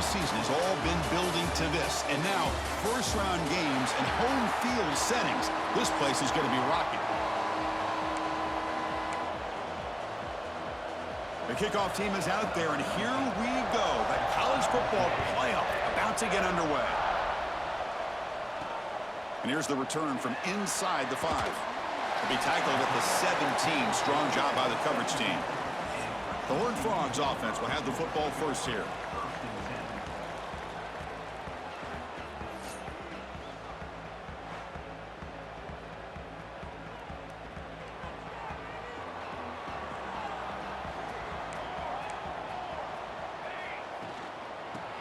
regular season has all been building to this. And now, first-round games and home field settings. This place is going to be rocking. The kickoff team is out there, and here we go. The college football playoff about to get underway. And here's the return from inside the 5. He'll be tackled at the 17. Strong job by the coverage team. The Horned Frogs offense will have the football first here.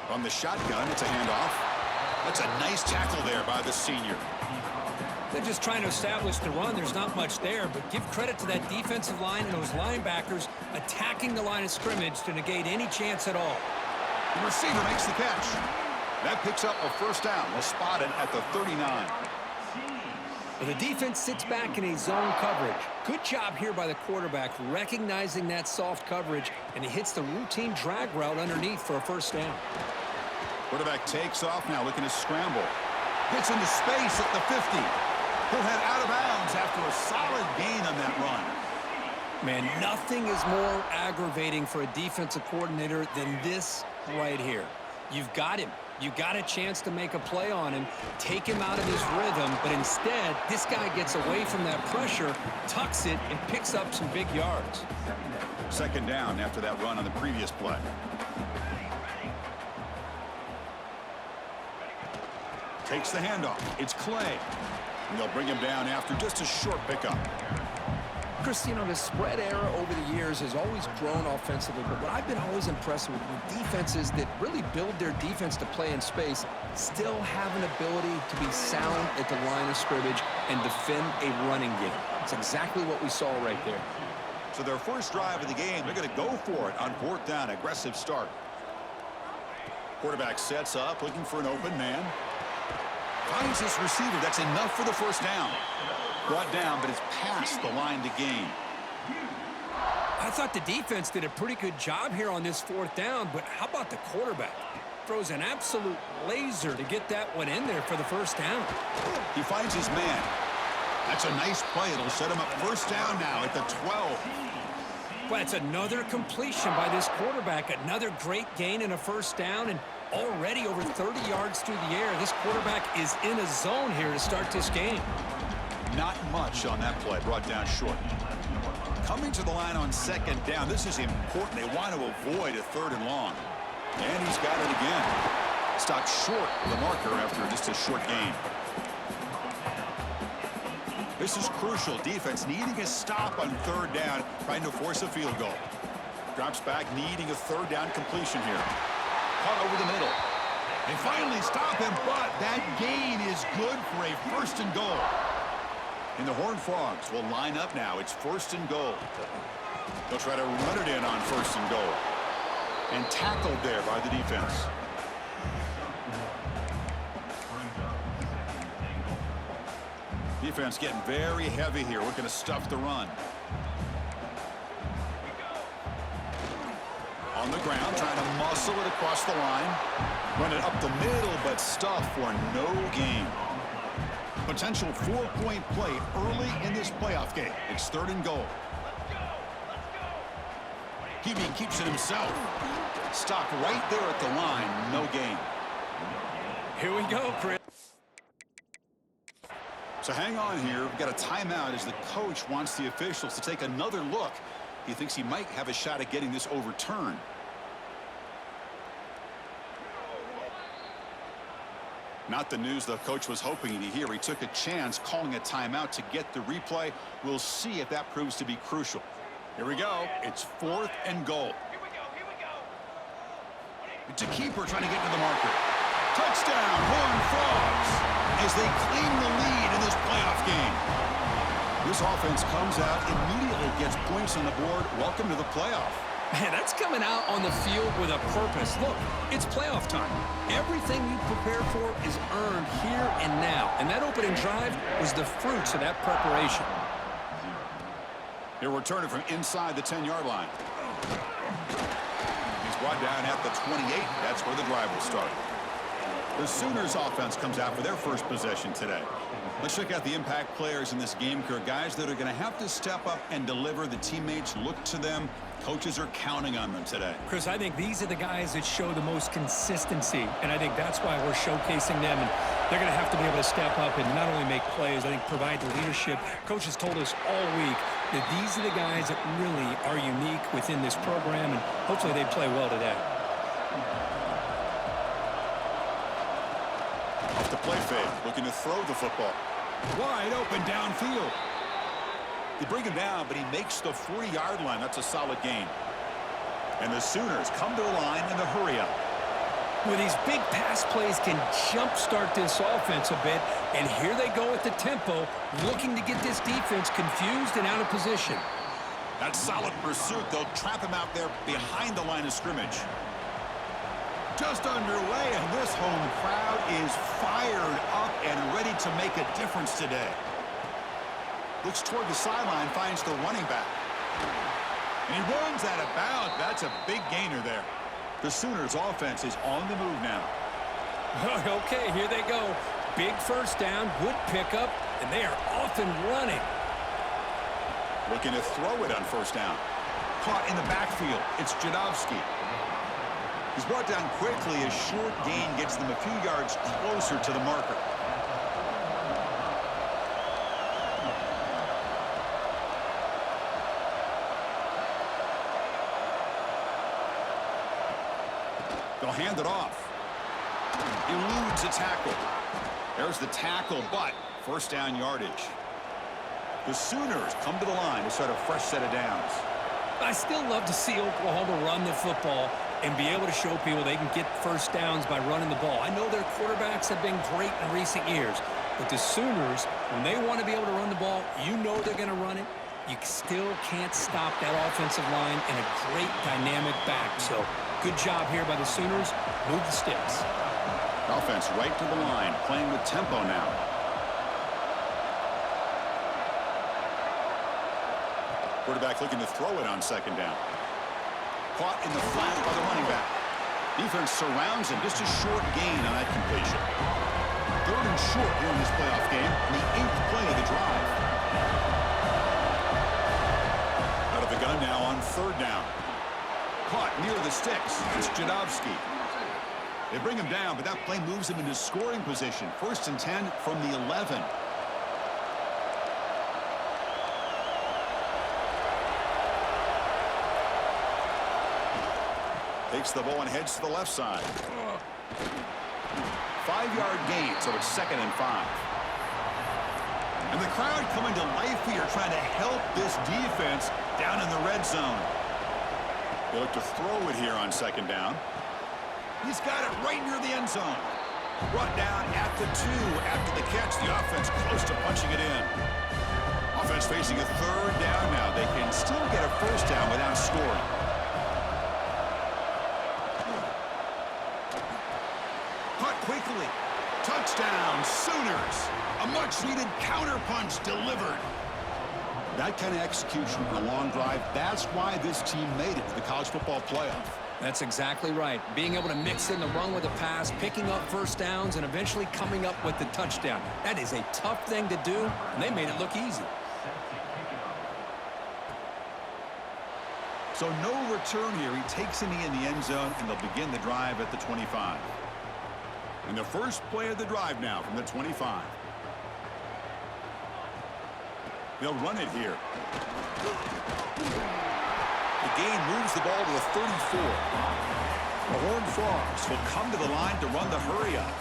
From the shotgun, it's a handoff. That's a nice tackle there by the senior. They're just trying to establish the run. There's not much there, but give credit to that defensive line and those linebackers attacking the line of scrimmage to negate any chance at all. The receiver makes the catch. That picks up a first down. We'll spot it at the 39. The defense sits back in a zone coverage. Good job here by the quarterback recognizing that soft coverage, and he hits the routine drag route underneath for a first down. Quarterback takes off now, looking to scramble. Gets into space at the 50. He'll head out of bounds after a solid gain on that run. Man, nothing is more aggravating for a defensive coordinator than this right here. You've got him. You got a chance to make a play on him, take him out of his rhythm, but instead, this guy gets away from that pressure, tucks it, and picks up some big yards. Second down after that run on the previous play. Takes the handoff. It's Clay. And they'll bring him down after just a short pickup. Chris, you know, the spread era over the years has always grown offensively, but what I've been always impressed with defenses that really build their defense to play in space still have an ability to be sound at the line of scrimmage and defend a running game. It's exactly what we saw right there. So their first drive of the game, they're going to go for it on fourth down. Aggressive start. Quarterback sets up, looking for an open man. Finds this receiver. That's enough for the first down. Brought down, but it's past the line to gain. I thought the defense did a pretty good job here on this fourth down, but how about the quarterback? Throws an absolute laser to get that one in there for the first down. He finds his man. That's a nice play. It'll set him up first down now at the 12. Well, it's another completion by this quarterback. Another great gain and a first down, and already over 30 yards through the air. This quarterback is in a zone here to start this game. Not much on that play, brought down short. Coming to the line on second down, this is important. They want to avoid a third and long. And he's got it again. Stopped short of the marker after just a short gain. This is crucial. Defense needing a stop on third down, trying to force a field goal. Drops back, needing a third down completion here. Caught over the middle. They finally stop him, but that gain is good for a first and goal. And the Horned Frogs will line up now. It's first and goal. They'll try to run it in on first and goal. And tackled there by the defense. Defense getting very heavy here, looking to stuff the run. On the ground, trying to muscle it across the line. Run it up the middle, but stuff for no gain. Potential four-point play early in this playoff game. It's third and goal. Hebe keeps it himself. Stopped right there at the line. No gain. Here we go, Chris. So hang on here. We've got a timeout as the coach wants the officials to take another look. He thinks he might have a shot at getting this overturned. Not the news the coach was hoping to hear. He took a chance calling a timeout to get the replay. We'll see if that proves to be crucial. Here we go. It's fourth and goal. It's a keeper trying to get to the marker. Touchdown, Horned Frogs, as they claim the lead in this playoff game. This offense comes out, immediately gets points on the board. Welcome to the playoff. Man, that's coming out on the field with a purpose. Look, it's playoff time. Everything you prepare for is earned here and now. And that opening drive was the fruits of that preparation. He'll return it from inside the 10-yard line. He's brought down at the 28. That's where the drive will start. The Sooners offense comes out for their first possession today. Let's check out the impact players in this game, guys that are going to have to step up and deliver. The teammates look to them. Coaches are counting on them today. Chris, I think these are the guys that show the most consistency, and I think that's why we're showcasing them. And they're going to have to be able to step up and not only make plays, I think provide the leadership. Coaches told us all week that these are the guys that really are unique within this program, and hopefully they play well today. Off the play fake, looking to throw the football. Wide open downfield. They bring him down, but he makes the 40-yard line. That's a solid gain. And the Sooners come to the line in the hurry-up. Well, these big pass plays can jumpstart this offense a bit, and here they go at the tempo, looking to get this defense confused and out of position. That solid pursuit. They'll trap him out there behind the line of scrimmage. Just underway, and this home crowd is fired up and ready to make a difference today. Looks toward the sideline, finds the running back. And he runs out of bounds. That's a big gainer there. The Sooners offense is on the move now. Okay, here they go. Big first down, good pickup, and they are off and running. Looking to throw it on first down. Caught in the backfield. It's Jadovsky. He's brought down quickly. A short gain gets them a few yards closer to the marker. They'll hand it off. Eludes a tackle. There's the tackle, but first down yardage. The Sooners come to the line to start a fresh set of downs. I still love to see Oklahoma run the football and be able to show people they can get first downs by running the ball. I know their quarterbacks have been great in recent years, but the Sooners, when they want to be able to run the ball, you know they're going to run it. You still can't stop that offensive line and a great dynamic back. So good job here by the Sooners. Move the sticks. Offense right to the line, playing with tempo now. Quarterback looking to throw it on second down. Caught in the flat by the running back. Defense surrounds him. Just a short gain on that completion. 3rd and short here in this playoff game. The 8th play of the drive. Out of the gun now on 3rd down. Caught near the sticks. It's Jadovsky. They bring him down, but that play moves him into scoring position. 1st and 10 from the 11. Takes the ball and heads to the left side. 5-yard gain, so it's 2nd and 5. And the crowd coming to life here, trying to help this defense down in the red zone. They look to throw it here on 2nd down. He's got it right near the end zone. Brought down at the 2 after the catch. The offense close to punching it in. Offense facing a 3rd down now. They can still get a first down without scoring. Caught quickly. Touchdown, Sooners. A much-needed counterpunch delivered. That kind of execution on a long drive, that's why this team made it to the college football playoff. That's exactly right. Being able to mix in the run with the pass, picking up first downs, and eventually coming up with the touchdown. That is a tough thing to do, and they made it look easy. So no return here. He takes a knee in the end zone, and they'll begin the drive at the 25. And the first play of the drive now from the 25. They'll run it here. The gain moves the ball to the 34. The Horned Frogs will come to the line to run the hurry-up.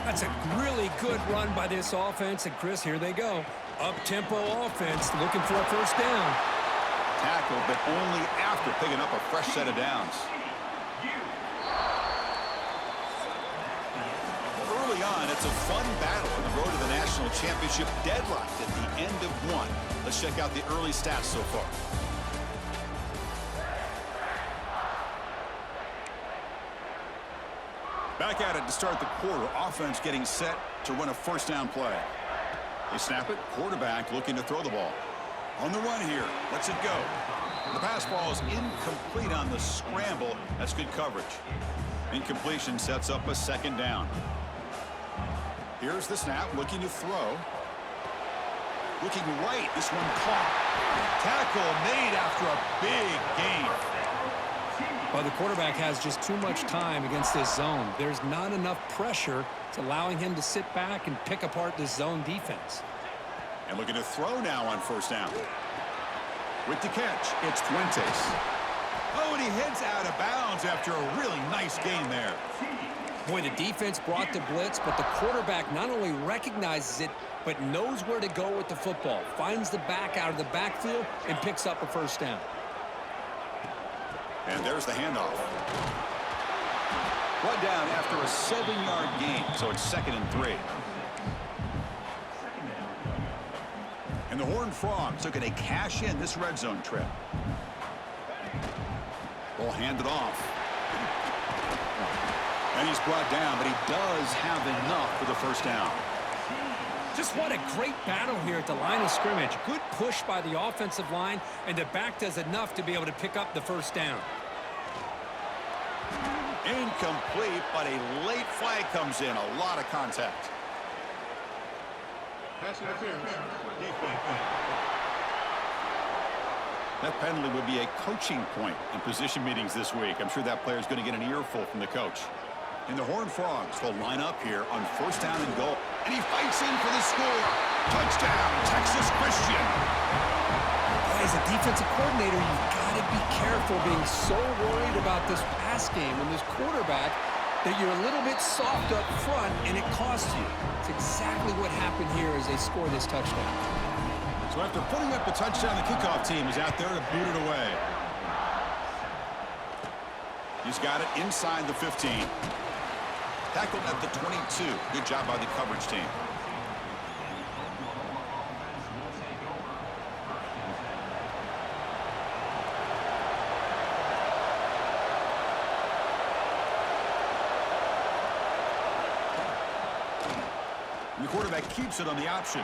That's a really good run by this offense. And, Chris, here they go. Up-tempo offense looking for a first down. Tackle, but only after picking up a fresh set of downs. Early on, it's a fun battle on the road to the national championship, deadlocked at the end of one. Let's check out the early stats so far. Back at it to start the quarter. Offense getting set to run a first down play. They snap it. Quarterback looking to throw the ball. On the run here. Lets it go. The pass ball is incomplete on the scramble. That's good coverage. Incompletion sets up a second down. Here's the snap. Looking to throw. Looking right. This one caught. Tackle made after a big gain. Well, the quarterback has just too much time against this zone. There's not enough pressure. It's allowing him to sit back and pick apart this zone defense. And looking to throw now on first down. With the catch, it's Fuentes. Oh, and he heads out of bounds after a really nice gain there. Boy, the defense brought the blitz, but the quarterback not only recognizes it, but knows where to go with the football. Finds the back out of the backfield and picks up a first down. And there's the handoff. Brought down after a 7-yard gain, so it's 2nd and 3. And the Horned Frogs looking to cash in this red zone trip. Ball handed off. And he's brought down, but he does have enough for the first down. Just what a great battle here at the line of scrimmage. Good push by the offensive line, and the back does enough to be able to pick up the first down. Incomplete, but a late flag comes in. A lot of contact. That penalty would be a coaching point in position meetings this week. I'm sure that player is going to get an earful from the coach. And the Horned Frogs will line up here on first down and goal. And he fights in for the score. Touchdown, Texas Christian. As a defensive coordinator, you've got to be careful being so worried about this pass game and this quarterback that you're a little bit soft up front and it costs you. It's exactly what happened here as they score this touchdown. So after putting up the touchdown, the kickoff team is out there to boot it away. He's got it inside the 15. Tackled at the 22. Good job by the coverage team. And the quarterback keeps it on the option.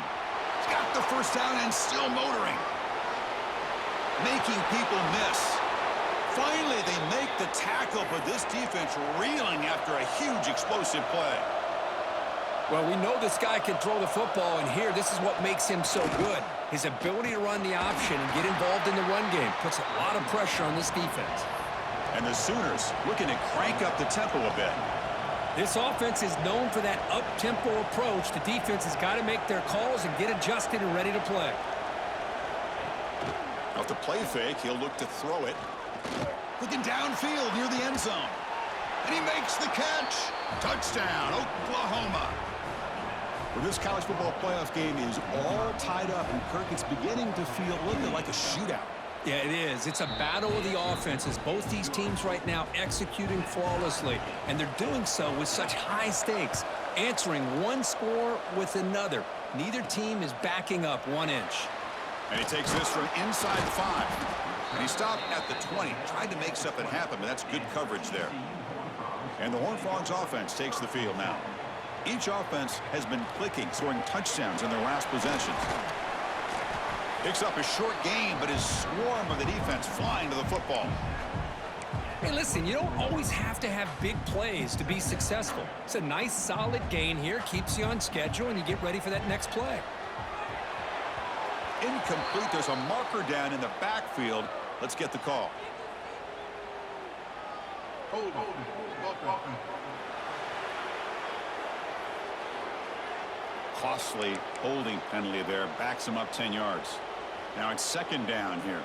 He's got the first down and still motoring. Making people miss. Finally, they make the tackle, but this defense reeling after a huge explosive play. Well, we know this guy can throw the football, and here, this is what makes him so good. His ability to run the option and get involved in the run game puts a lot of pressure on this defense. And the Sooners looking to crank up the tempo a bit. This offense is known for that up-tempo approach. The defense has got to make their calls and get adjusted and ready to play. Off the play fake, he'll look to throw it. Looking downfield near the end zone. And he makes the catch. Touchdown, Oklahoma. Well, this college football playoff game is all tied up, and Kirk, it's beginning to feel a little bit like a shootout. Yeah, it is. It's a battle of the offenses. Both these teams right now executing flawlessly, and they're doing so with such high stakes, answering one score with another. Neither team is backing up 1 inch. And he takes this from inside the 5. And he stopped at the 20, tried to make something happen, but that's good coverage there. And the Horned Frogs offense takes the field now. Each offense has been clicking, scoring touchdowns in their last possessions. Picks up a short gain, but his swarm of the defense flying to the football. Hey, listen, you don't always have to have big plays to be successful. It's a nice, solid gain here, keeps you on schedule, and you get ready for that next play. Incomplete. There's a marker down in the backfield. Let's get the call. Costly holding penalty there. Backs him up 10 yards. Now it's second down here.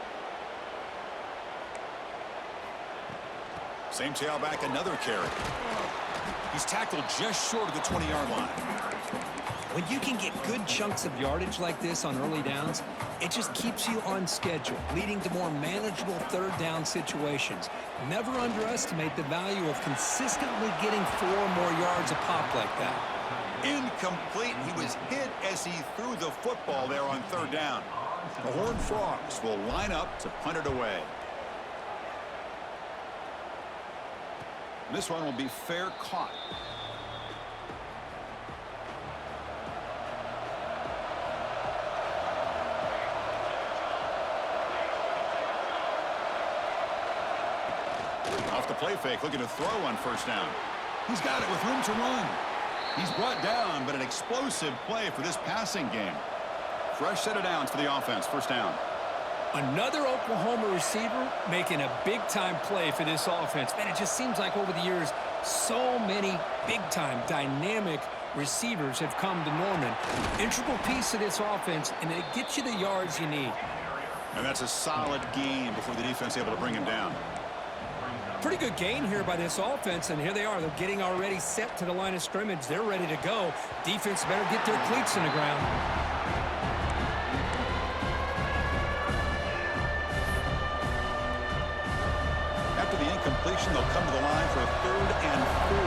Same tailback, another carry. He's tackled just short of the 20-yard line. When you can get good chunks of yardage like this on early downs, it just keeps you on schedule, leading to more manageable third down situations. Never underestimate the value of consistently getting 4 more yards a pop like that. Incomplete. He was hit as he threw the football there on third down. The Horned Frogs will line up to punt it away. This one will be fair caught. off the play fake, looking to throw on first down. He's got it with room to run. He's brought down, but an explosive play for this passing game. Fresh set of downs for the offense, first down. Another Oklahoma receiver making a big-time play for this offense. Man, it just seems like over the years, so many big-time, dynamic receivers have come to Norman. Integral piece of this offense, and it gets you the yards you need. And that's a solid gain before the defense able to bring him down. Pretty good gain here by this offense, and here they are. They're getting already set to the line of scrimmage. They're ready to go. Defense better get their cleats in the ground. After the incompletion, they'll come to the line for a 3rd and 4.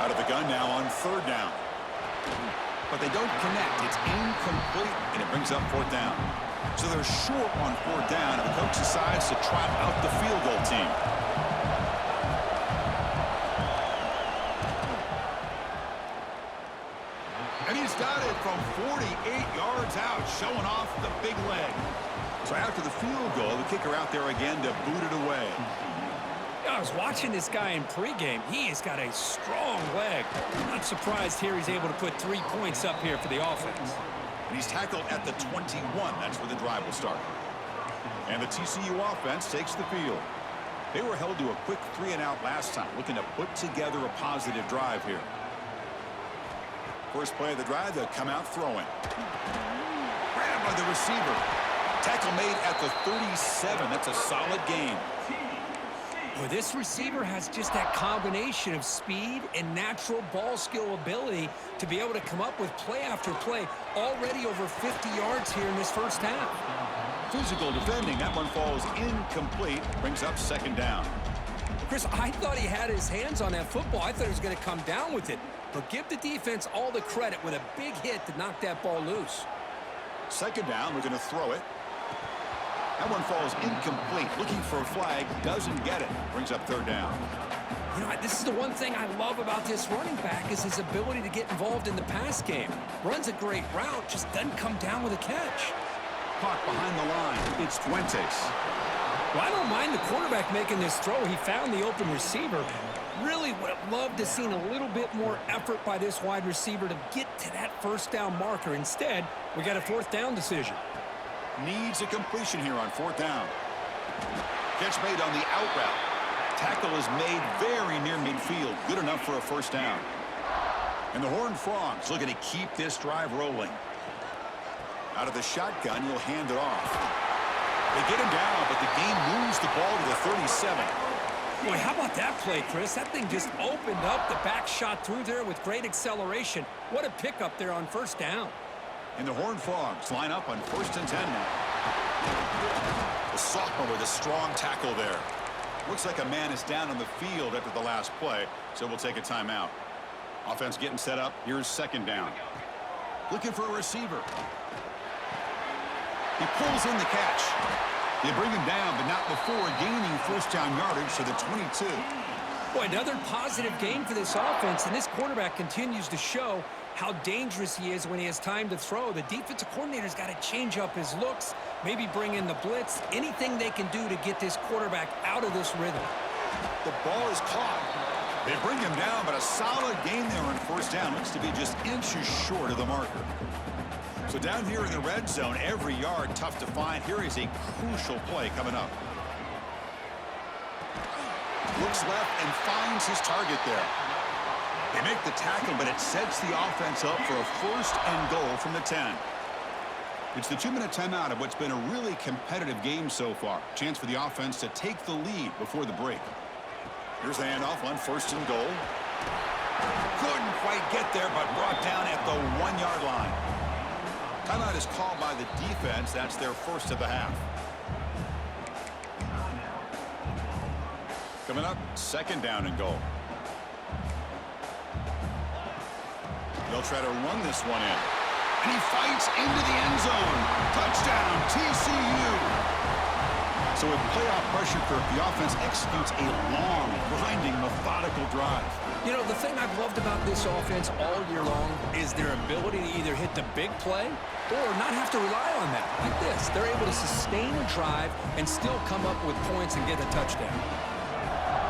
Out of the gun now on 3rd down. But they don't connect. It's incomplete, and it brings up 4th down. So they're short on 4th down, and the coach decides to trot out the field goal team. And he's got it from 48 yards out, showing off the big leg. So after the field goal, the kicker out there again to boot it away. I was watching this guy in pregame. He has got a strong leg. Not surprised here he's able to put 3 points up here for the offense. And he's tackled at the 21. That's where the drive will start. And the TCU offense takes the field. They were held to a quick 3-and-out last time, looking to put together a positive drive here. First play of the drive, they'll come out throwing. Grabbed by the receiver. Tackle made at the 37. That's a solid gain. Well, this receiver has just that combination of speed and natural ball skill ability to be able to come up with play after play. Already over 50 yards here in this first half. Physical defending. That one falls incomplete. Brings up 2nd down. Chris, I thought he had his hands on that football. I thought he was going to come down with it. But give the defense all the credit with a big hit to knock that ball loose. 2nd down. We're going to throw it. That one falls incomplete. Looking for a flag. Doesn't get it. Brings up 3rd down. You know, this is the one thing I love about this running back is his ability to get involved in the pass game. Runs a great route, just doesn't come down with a catch. Caught behind the line. It's Fuentes. Well, I don't mind the quarterback making this throw. He found the open receiver. Really would have loved to seen a little bit more effort by this wide receiver to get to that first down marker. Instead, we got a 4th down decision. Needs a completion here on 4th down. Catch made on the out route. Tackle is made very near midfield. Good enough for a 1st down. And the Horned Frogs looking to keep this drive rolling. Out of the shotgun, he'll hand it off. They get him down, but the game moves the ball to the 37. Boy, how about that play, Chris? That thing just opened up. The back shot through there with great acceleration. What a pickup there on 1st down. And the Horned Frogs line up on 1st and 10 now. The sophomore with a strong tackle there. Looks like a man is down on the field after the last play, so we'll take a timeout. Offense getting set up. Here's 2nd down. Looking for a receiver. He pulls in the catch. They bring him down, but not before gaining 1st down yardage to the 22. Boy, another positive game for this offense, and this quarterback continues to show how dangerous he is when he has time to throw. The defensive coordinator's got to change up his looks, maybe bring in the blitz, anything they can do to get this quarterback out of this rhythm. The ball is caught. They bring him down, but a solid gain there on 1st down. Looks to be just inches short of the marker. So down here in the red zone, every yard tough to find. Here is a crucial play coming up. Looks left and finds his target there. They make the tackle, but it sets the offense up for a 1st and goal from the 10. It's the 2-minute timeout of what's been a really competitive game so far. Chance for the offense to take the lead before the break. Here's the handoff on 1st and goal. Couldn't quite get there, but brought down at the 1-yard line. Timeout is called by the defense. That's their 1st of the half. Coming up, 2nd down and goal. They'll try to run this one in. And he fights into the end zone. Touchdown, TCU. So with playoff pressure curve, the offense executes a long, grinding, methodical drive. You know, the thing I've loved about this offense all year long is their ability to either hit the big play or not have to rely on that. Like this, they're able to sustain a drive and still come up with points and get a touchdown.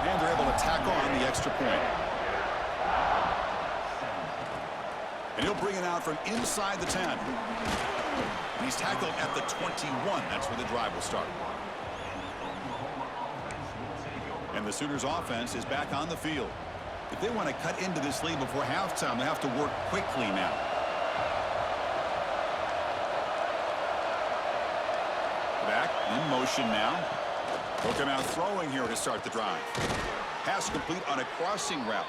And they're able to tack on the extra point. And he'll bring it out from inside the 10. And he's tackled at the 21. That's where the drive will start. And the Sooners offense is back on the field. If they want to cut into this lead before halftime, they have to work quickly now. Back in motion now. They'll come out throwing here to start the drive. Pass complete on a crossing route.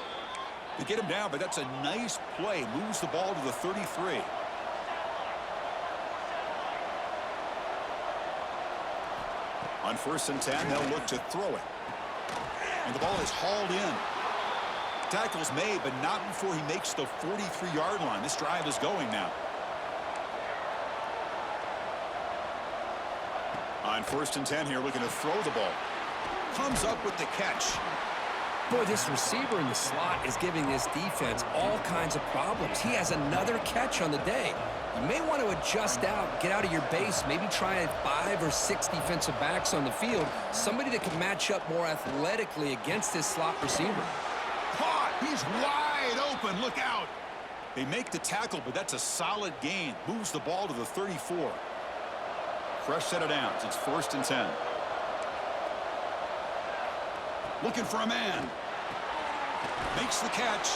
They get him down, but that's a nice play. Moves the ball to the 33. On 1st and 10, they'll look to throw it. And the ball is hauled in. Tackle's made, but not before he makes the 43-yard line. This drive is going now. On 1st and 10 here, looking to throw the ball. Comes up with the catch. Boy, this receiver in the slot is giving this defense all kinds of problems. He has another catch on the day. You may want to adjust out, get out of your base, maybe try 5 or 6 defensive backs on the field, somebody that can match up more athletically against this slot receiver. Caught! He's wide open. Look out! They make the tackle, but that's a solid gain. Moves the ball to the 34. Fresh set of downs. It's 1st and 10. Looking for a man. Makes the catch.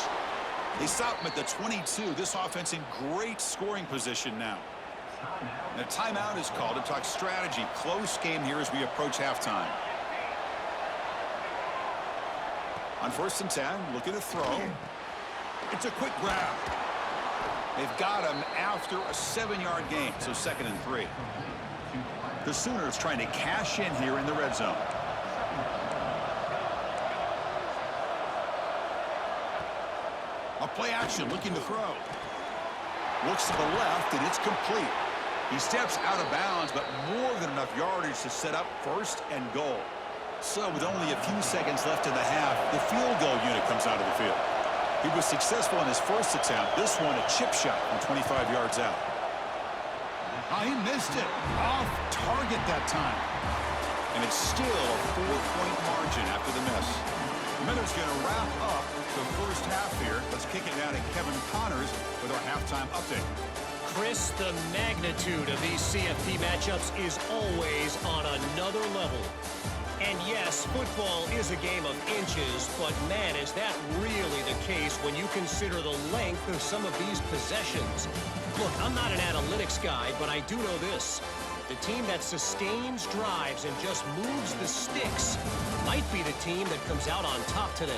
They stop him at the 22. This offense in great scoring position now. And a timeout is called to talk strategy. Close game here as we approach halftime. On 1st and 10, looking to throw. It's a quick grab. They've got him after a 7-yard gain, so 2nd and 3. The Sooners trying to cash in here in the red zone. A play action, looking to throw. Looks to the left, and it's complete. He steps out of bounds, but more than enough yardage to set up 1st and goal. So with only a few seconds left in the half, the field goal unit comes out of the field. He was successful in his first attempt. This one, a chip shot from 25 yards out. He missed it. Off target that time. And it's still a 4-point margin after the miss. The Miners going to wrap up the first half here. Let's kick it down to Kevin Connors with our halftime update. Chris, the magnitude of these CFP matchups is always on another level. And yes, football is a game of inches, but man, is that really the case when you consider the length of some of these possessions. Look, I'm not an analytics guy, but I do know this. The team that sustains drives and just moves the sticks might be the team that comes out on top today.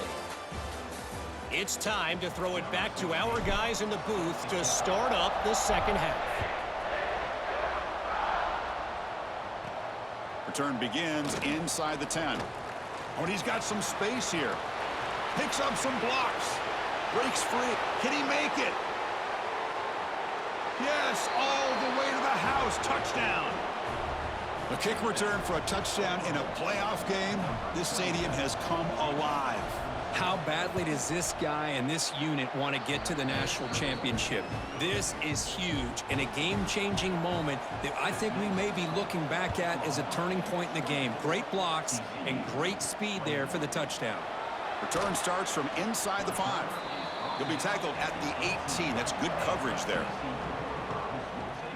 It's time to throw it back to our guys in the booth to start up the second half. Return begins inside the 10. Oh, and he's got some space here. Picks up some blocks. Breaks free. Can he make it? Yes, all the way to the house. Touchdown. A kick return for a touchdown in a playoff game. This stadium has come alive. How badly does this guy and this unit want to get to the national championship? This is huge and a game-changing moment that I think we may be looking back at as a turning point in the game. Great blocks and great speed there for the touchdown. Return starts from inside the 5. He'll be tackled at the 18. That's good coverage there.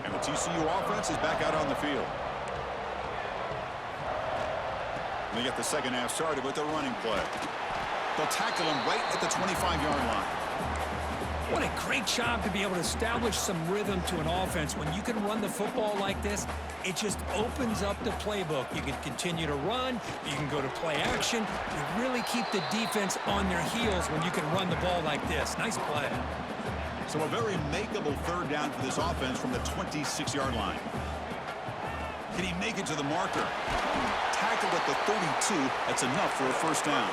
And the TCU offense is back out on the field. And they get the second half started with the running play. They'll tackle him right at the 25-yard line. What a great job to be able to establish some rhythm to an offense. When you can run the football like this, it just opens up the playbook. You can continue to run. You can go to play action. You really keep the defense on their heels when you can run the ball like this. Nice play. So a very makeable third down for this offense from the 26-yard line. Can he make it to the marker? Tackled at the 32. That's enough for a first down.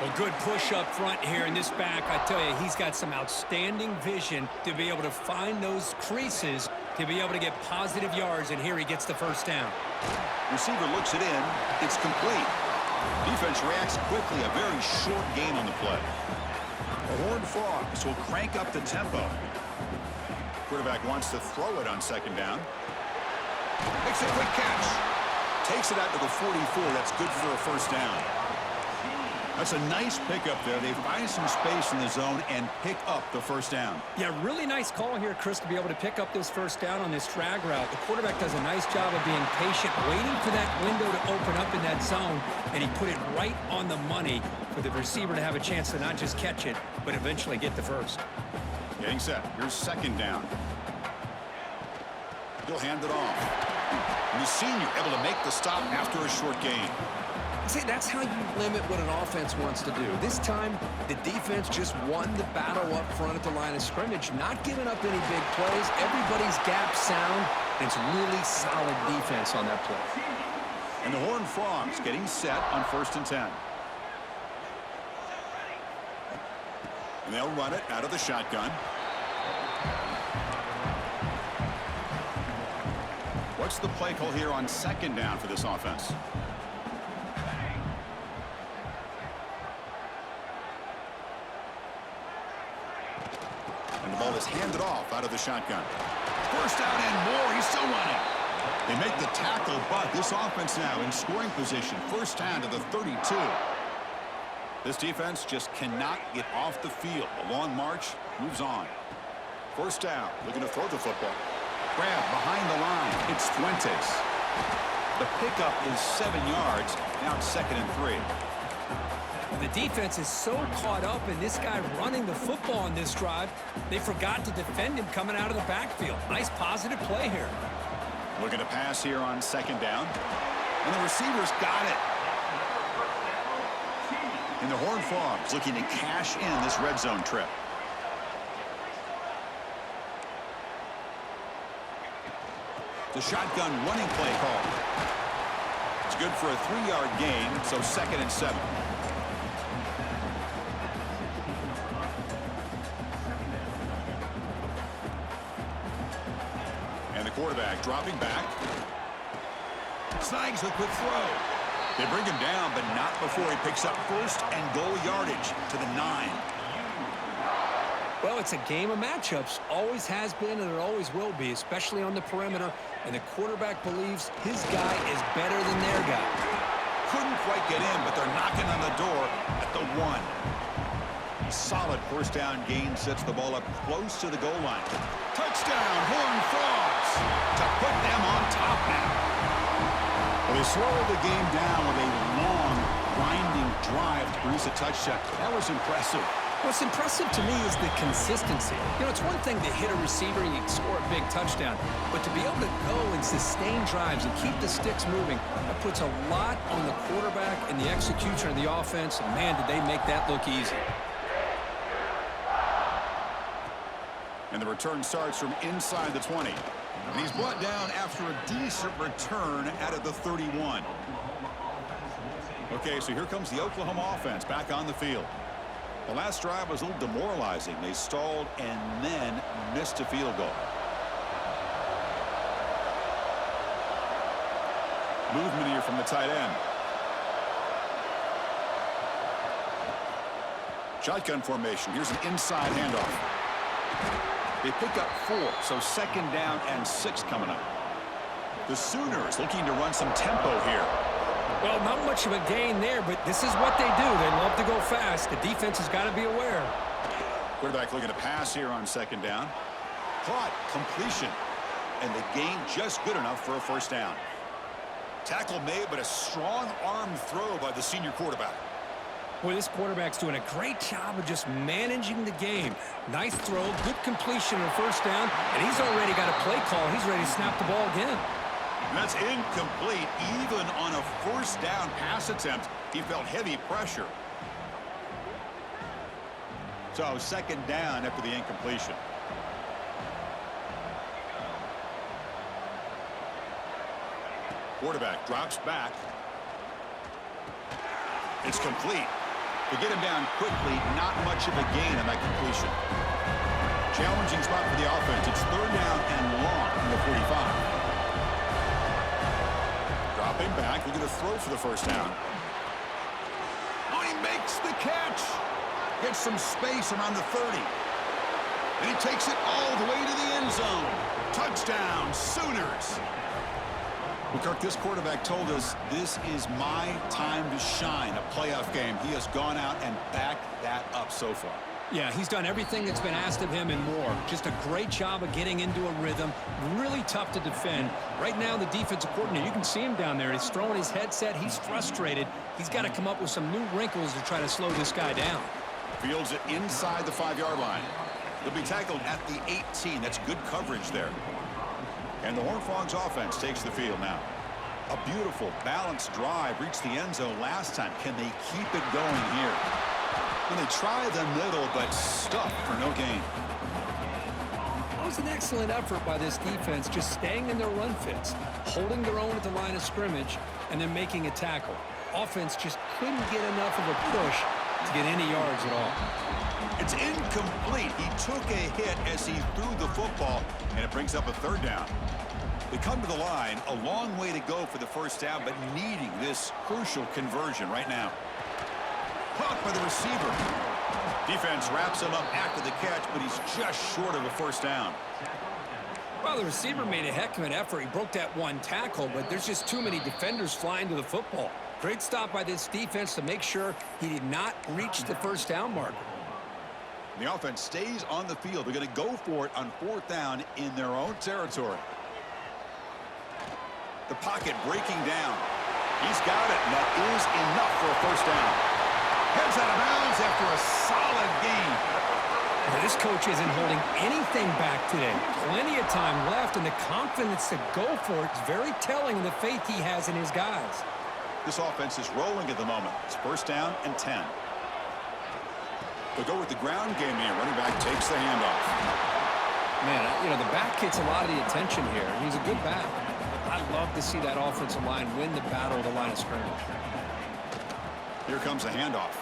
A good push up front here in this back. I tell you, he's got some outstanding vision to be able to find those creases to be able to get positive yards, and here he gets the first down. Receiver looks it in. It's complete. Defense reacts quickly. A very short gain on the play. The Horned Frogs will crank up the tempo. Quarterback wants to throw it on second down. Makes a quick catch. Takes it out to the 44. That's good for a first down. That's a nice pickup there. They find some space in the zone and pick up the first down. Yeah, really nice call here, Chris, to be able to pick up this first down on this drag route. The quarterback does a nice job of being patient, waiting for that window to open up in that zone, and he put it right on the money for the receiver to have a chance to not just catch it, but eventually get the first. Getting set. Here's second down. He'll hand it off. And the senior able to make the stop after a short gain. See, that's how you limit what an offense wants to do. This time, the defense just won the battle up front at the line of scrimmage, not giving up any big plays. Everybody's gap sound, and it's really solid defense on that play. And the Horned Frogs getting set on 1st and 10. And they'll run it out of the shotgun. What's the play call here on second down for this offense? And the ball is handed off out of the shotgun. First down and more. He's still running. They make the tackle, but this offense now in scoring position. First down to the 32. This defense just cannot get off the field. The long march moves on. First down, looking to throw the football. Grab behind the line. It's Fuentes. The pickup is 7 yards. Now it's 2nd and 3. The defense is so caught up in this guy running the football on this drive, they forgot to defend him coming out of the backfield. Nice positive play here. Looking to pass here on second down. And the receiver's got it. And the Horned Frogs looking to cash in this red zone trip. The shotgun running play call. It's good for a 3-yard gain, so 2nd and 7. And the quarterback dropping back. Snags a quick throw. They bring him down, but not before he picks up 1st and goal yardage to the 9. Well, it's a game of matchups. Always has been, and it always will be, especially on the perimeter. And the quarterback believes his guy is better than their guy. Couldn't quite get in, but they're knocking on the door at the 1. Solid first down gain sets the ball up close to the goal line. Touchdown, Horned Frogs, to put them on top now. Well, they slowed the game down with a long, grinding drive to produce a touchdown. That was impressive. What's impressive to me is the consistency. You know, it's one thing to hit a receiver and you can score a big touchdown, but to be able to go and sustain drives and keep the sticks moving, that puts a lot on the quarterback and the execution of the offense, and man, did they make that look easy. And the return starts from inside the 20. And he's brought down after a decent return out of the 31. Okay, so here comes the Oklahoma offense back on the field. The last drive was a little demoralizing. They stalled and then missed a field goal. Movement here from the tight end. Shotgun formation. Here's an inside handoff. They pick up 4, so 2nd down and 6 coming up. The Sooners looking to run some tempo here. Well, not much of a gain there, but this is what they do. They love to go fast. The defense has got to be aware. Quarterback looking to pass here on 2nd down. Caught, completion, and the gain just good enough for a first down. Tackle made, but a strong arm throw by the senior quarterback. Boy, this quarterback's doing a great job of just managing the game. Nice throw, good completion on first down, and he's already got a play call. He's ready to snap the ball again. That's incomplete. Even on a first down pass attempt, he felt heavy pressure. So 2nd down after the incompletion. Quarterback drops back. It's complete. To get him down quickly, not much of a gain on that completion. Challenging spot for the offense. It's third down and long from the 45. Dropping back, looking to throw for the first down. Oh, he makes the catch. Gets some space around the 30. And he takes it all the way to the end zone. Touchdown, Sooners. Well, Kirk, this quarterback told us this is my time to shine, a playoff game. He has gone out and backed that up so far. Yeah, he's done everything that's been asked of him and more. Just a great job of getting into a rhythm. Really tough to defend. Right now, the defensive coordinator, you can see him down there. He's throwing his headset. He's frustrated. He's got to come up with some new wrinkles to try to slow this guy down. Fields it inside the 5-yard line. He'll be tackled at the 18. That's good coverage there. And the Horned Frogs offense takes the field now. A beautiful, balanced drive reached the end zone last time. Can they keep it going here? When they try the middle, but stuck for no gain. That was an excellent effort by this defense, just staying in their run fits, holding their own at the line of scrimmage, and then making a tackle. Offense just couldn't get enough of a push to get any yards at all. It's incomplete. He took a hit as he threw the football, and it brings up a third down. They come to the line, a long way to go for the first down, but needing this crucial conversion right now. Caught by the receiver. Defense wraps him up after the catch, but he's just short of a first down. Well, the receiver made a heck of an effort. He broke that one tackle, but there's just too many defenders flying to the football. Great stop by this defense to make sure he did not reach the first down marker. The offense stays on the field. They're going to go for it on fourth down in their own territory. The pocket breaking down. He's got it, and that is enough for a first down. Heads out of bounds after a solid gain. Well, this coach isn't holding anything back today. Plenty of time left, and the confidence to go for it is very telling of the faith he has in his guys. This offense is rolling at the moment. It's first down and 10. They'll go with the ground game here. Running back takes the handoff. Man, you know, the back gets a lot of the attention here. He's a good back. I'd love to see that offensive line win the battle at the line of scrimmage. Here comes the handoff.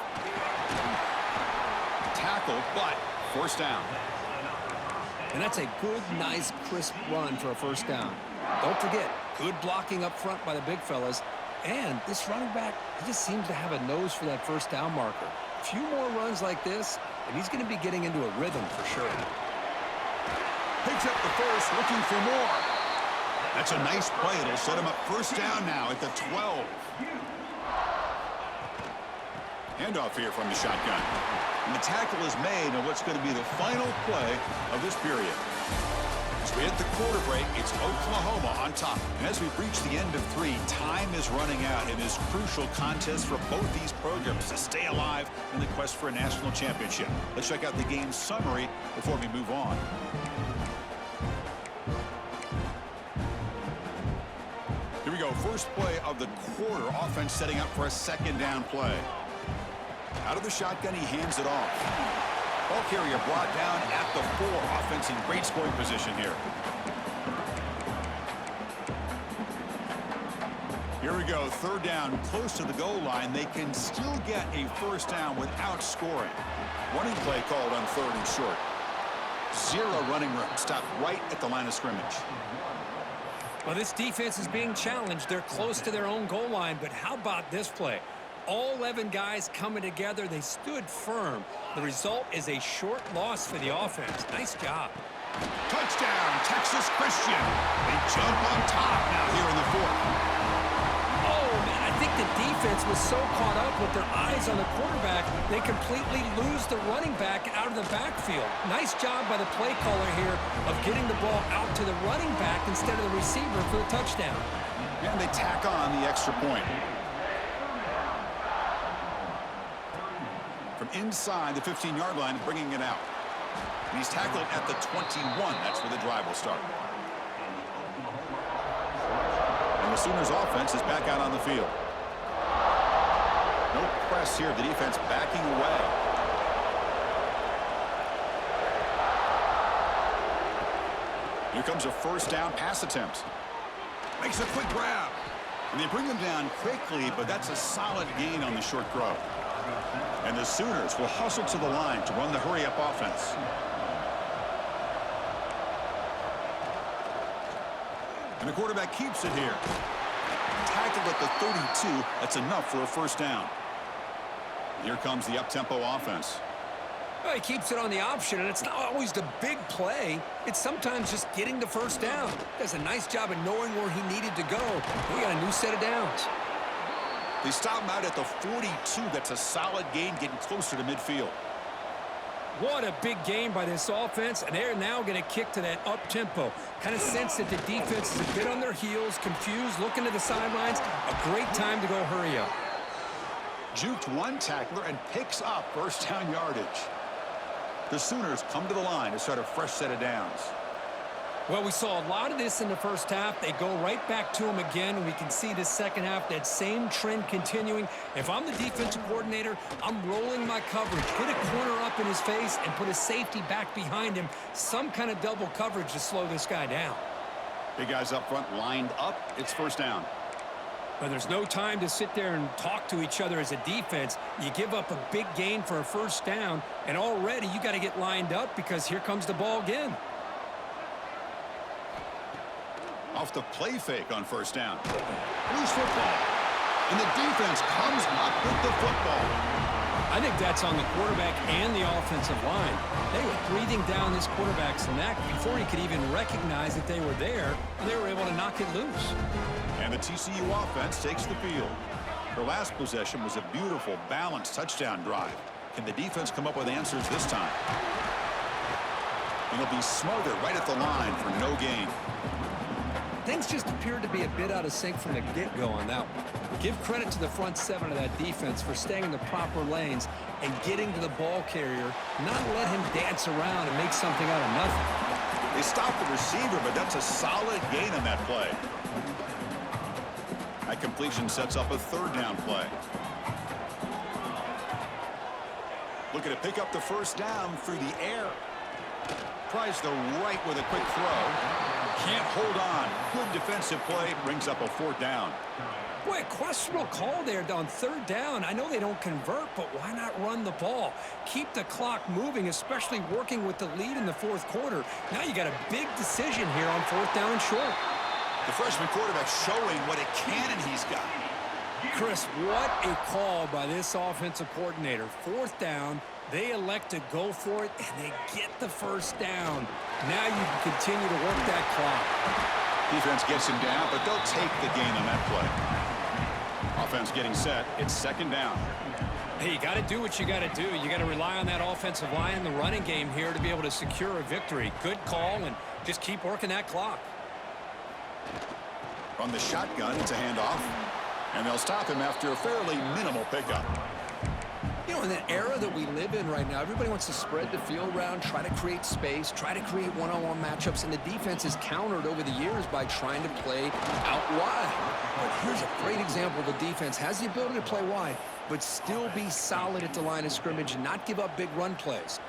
Tackle, but first down. And that's a good, nice, crisp run for a first down. Don't forget, good blocking up front by the big fellas. And this running back, he just seems to have a nose for that first down marker. A few more runs like this, and he's going to be getting into a rhythm for sure. Picks up the first, looking for more. That's a nice play. It'll set him up first down now at the 12. Handoff here from the shotgun. And the tackle is made on what's going to be the final play of this period. As we hit the quarter break, it's Oklahoma on top. And as we reach the end of 3, time is running out in this crucial contest for both these programs to stay alive in the quest for a national championship. Let's check out the game summary before we move on. Here we go. First play of the quarter. Offense setting up for a second down play. Out of the shotgun, he hands it off. Ball carrier brought down at the 4. Offense in great scoring position here. Here we go. Third down, close to the goal line. They can still get a first down without scoring. Running play called on third and short. 0 running room. Stopped right at the line of scrimmage. Well, this defense is being challenged. They're close to their own goal line, but how about this play? All 11 guys coming together. They stood firm. The result is a short loss for the offense. Nice job. Touchdown, Texas Christian. They jump on top now here in the 4th. Oh, man, I think the defense was so caught up with their eyes on the quarterback, they completely lose the running back out of the backfield. Nice job by the play caller here of getting the ball out to the running back instead of the receiver for the touchdown. And they tack on the extra point. From inside the 15-yard line, bringing it out. And he's tackled at the 21. That's where the drive will start. And the Sooners offense is back out on the field. No press here. The defense backing away. Here comes a first down pass attempt. Makes a quick grab. And they bring him down quickly, but that's a solid gain on the short throw. And the Sooners will hustle to the line to run the hurry-up offense. And the quarterback keeps it here. Tackled at the 32. That's enough for a first down. Here comes the up-tempo offense. Well, he keeps it on the option, and it's not always the big play. It's sometimes just getting the first down. Does a nice job of knowing where he needed to go. We got a new set of downs. They stop him out at the 42. That's a solid gain, getting closer to midfield. What a big game by this offense, and they're now going to kick to that up-tempo. Kind of sense that the defense is a bit on their heels, confused, looking to the sidelines. A great time to go hurry up. Juked one tackler and picks up first down yardage. The Sooners come to the line to start a fresh set of downs. Well, we saw a lot of this in the first half. They go right back to him again, and we can see the second half, that same trend continuing. If I'm the defensive coordinator, I'm rolling my coverage. Put a corner up in his face and put a safety back behind him. Some kind of double coverage to slow this guy down. Big guys up front lined up. It's first down. But there's no time to sit there and talk to each other as a defense. You give up a big gain for a first down, and already you got to get lined up because here comes the ball again. Off the play fake on first down. Loose football. And the defense comes up with the football. I think that's on the quarterback and the offensive line. They were breathing down this quarterback's neck before he could even recognize that they were there, and they were able to knock it loose. And the TCU offense takes the field. Their last possession was a beautiful, balanced touchdown drive. Can the defense come up with answers this time? And he'll be smothered right at the line for no gain. Things just appeared to be a bit out of sync from the get-go on that one. Give credit to the front seven of that defense for staying in the proper lanes and getting to the ball carrier, not let him dance around and make something out of nothing. They stopped the receiver, but that's a solid gain on that play. That completion sets up a third down play. Looking to pick up the first down through the air. Tries the right with a quick throw. Can't hold on. Good defensive play. Brings up a fourth down. Boy, a questionable call there on third down. I know they don't convert, but why not run the ball? Keep the clock moving, especially working with the lead in the fourth quarter. Now you got a big decision here on fourth down and short. The freshman quarterback showing what a cannon he's got. Chris, what a call by this offensive coordinator. Fourth down. They elect to go for it, and they get the first down. Now you can continue to work that clock. Defense gets him down, but they'll take the gain on that play. Offense getting set. It's second down. Hey, you got to do what you got to do. You got to rely on that offensive line in the running game here to be able to secure a victory. Good call, and just keep working that clock. From the shotgun, it's a handoff. And they'll stop him after a fairly minimal pickup. You know, in the era that we live in right now, everybody wants to spread the field around, try to create space, try to create one-on-one matchups, and the defense is countered over the years by trying to play out wide. But here's a great example. The defense has the ability to play wide, but still be solid at the line of scrimmage and not give up big run plays.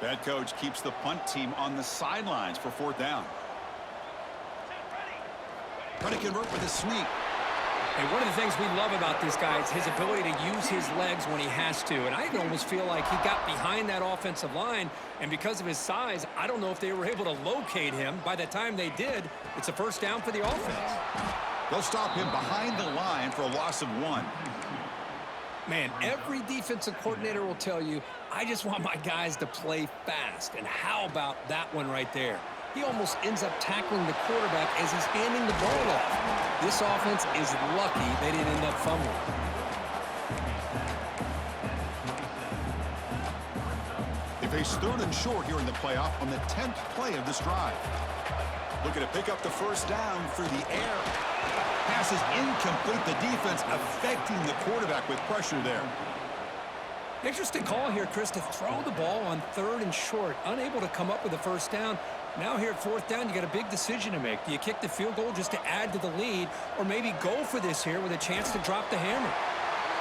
That coach keeps the punt team on the sidelines for fourth down. Trying to convert with a sneak. And one of the things we love about this guy is his ability to use his legs when he has to. And I almost feel like he got behind that offensive line, and because of his size, I don't know if they were able to locate him. By the time they did, it's a first down for the offense. They'll stop him behind the line for a loss of 1. Man, every defensive coordinator will tell you, I just want my guys to play fast. And how about that one right there? He almost ends up tackling the quarterback as he's handing the ball off. This offense is lucky they didn't end up fumbling. They face third and short here in the playoff on the 10th play of this drive. Looking to pick up the first down through the air. Pass is incomplete. The defense affecting the quarterback with pressure there. Interesting call here, Chris, to throw the ball on third and short. Unable to come up with a first down. Now here at fourth down, you got a big decision to make. Do you kick the field goal just to add to the lead, or maybe go for this here with a chance to drop the hammer?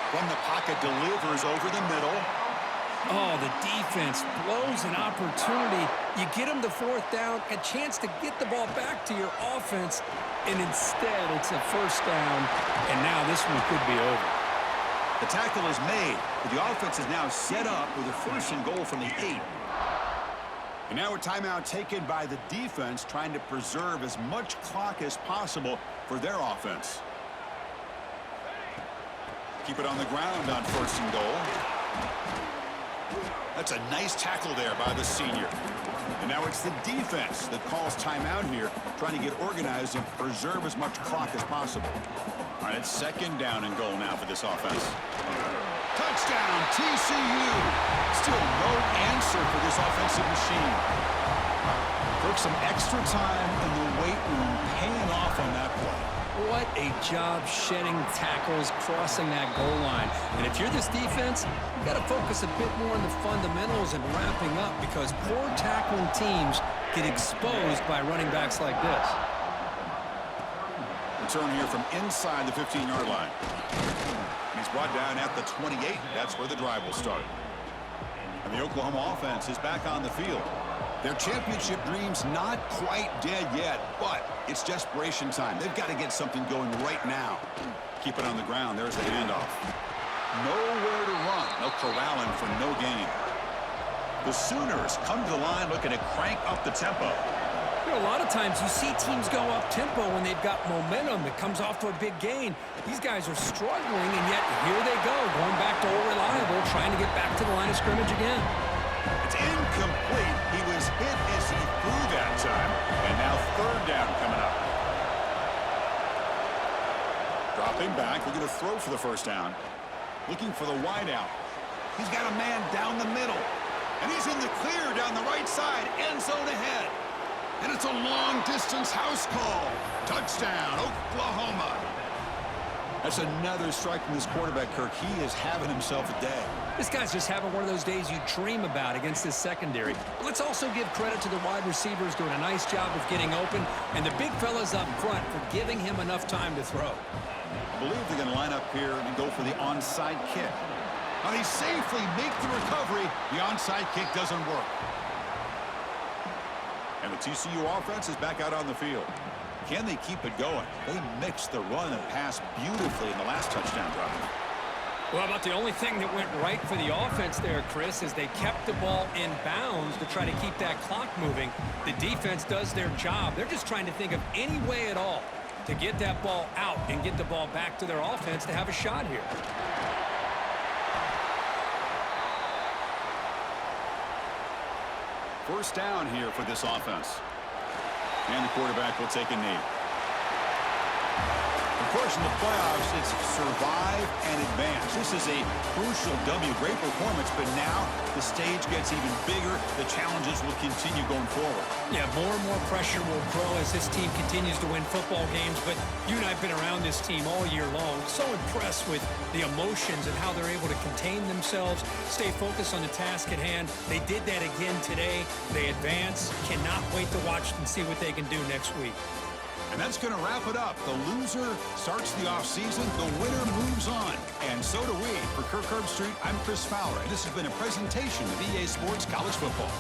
From the pocket, delivers over the middle. Oh, the defense blows an opportunity. You get them to fourth down, a chance to get the ball back to your offense, and instead it's a first down, and now this one could be over. The tackle is made, but the offense is now set up with a first and goal from the 8. And now a timeout taken by the defense, trying to preserve as much clock as possible for their offense. Keep it on the ground on 1st and goal. That's a nice tackle there by the senior. And now it's the defense that calls timeout here, trying to get organized and preserve as much clock as possible. All right, it's 2nd down and goal now for this offense. Touchdown, TCU. Still no answer for this offensive machine. Took some extra time in the weight room, paying off on that play. What a job shedding tackles, crossing that goal line. And if you're this defense, you've got to focus a bit more on the fundamentals and wrapping up, because poor tackling teams get exposed by running backs like this. Return here from inside the 15-yard line. He's brought down at the 28. That's where the drive will start. And the Oklahoma offense is back on the field. Their championship dream's not quite dead yet, but it's desperation time. They've got to get something going right now. Keep it on the ground. There's the handoff. Nowhere to run. They'll corral him for no gain. The Sooners come to the line looking to crank up the tempo. You know, a lot of times you see teams go up-tempo when they've got momentum. It comes off to a big gain. These guys are struggling, and yet here they go, going back to old reliable, trying to get back to the line of scrimmage again. It's incomplete. He was hit as he threw that time. And now 3rd down coming up. Dropping back, looking to throw for the 1st down. Looking for the wideout. He's got a man down the middle. And he's in the clear down the right side. End zone ahead. And it's a long-distance house call. Touchdown, Oklahoma. That's another strike from this quarterback, Kirk. He is having himself a day. This guy's just having one of those days you dream about against this secondary. Let's also give credit to the wide receivers doing a nice job of getting open, and the big fellas up front for giving him enough time to throw. I believe they're going to line up here and go for the onside kick. Now they safely make the recovery. The onside kick doesn't work. And the TCU offense is back out on the field. Can they keep it going? They mixed the run and pass beautifully in the last touchdown drive. Well, about the only thing that went right for the offense there, Chris, is they kept the ball in bounds to try to keep that clock moving. The defense does their job. They're just trying to think of any way at all to get that ball out and get the ball back to their offense to have a shot here. First down here for this offense. And the quarterback will take a knee. Of course, in the playoffs, it's survive and advance. This is a crucial W. Great performance, but now the stage gets even bigger. The challenges will continue going forward. Yeah, more and more pressure will grow as this team continues to win football games, but you and I have been around this team all year long. So impressed with the emotions and how they're able to contain themselves, stay focused on the task at hand. They did that again today. They advance. Cannot wait to watch and see what they can do next week. And that's going to wrap it up. The loser starts the offseason. The winner moves on. And so do we. For Kirk Herbstreit, I'm Chris Fowler. And this has been a presentation of EA Sports College Football.